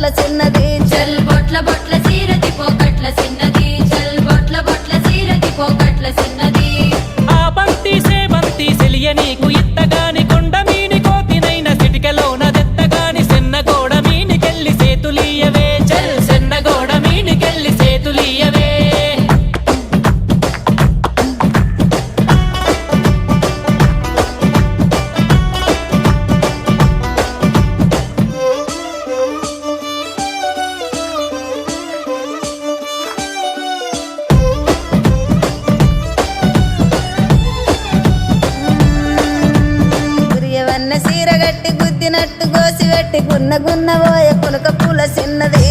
బొట్ల చిన్నది చల్ బొట్ల బొట్ల సీరది పోకట్ల చిన్నది చల్ బొట్ల బొట్ల సీరది పోకట్ల చిన్నది ఆ బంతి సేబంతి సెలియ నీకు ఇత్తగాని కొండ మీని కోతినైన సిటికలోన దెత్తగాని సెన్నగోడ మీనికెళ్ళి సేతులీయవే చల్ సెన్నగోడ మీనికెళ్ళి సేతులీయవే గురియవన్న సీరగట్టి గుద్దినట్టు గోసి పెట్టి గున్న గున్న పోయే పులక పూల చిన్నది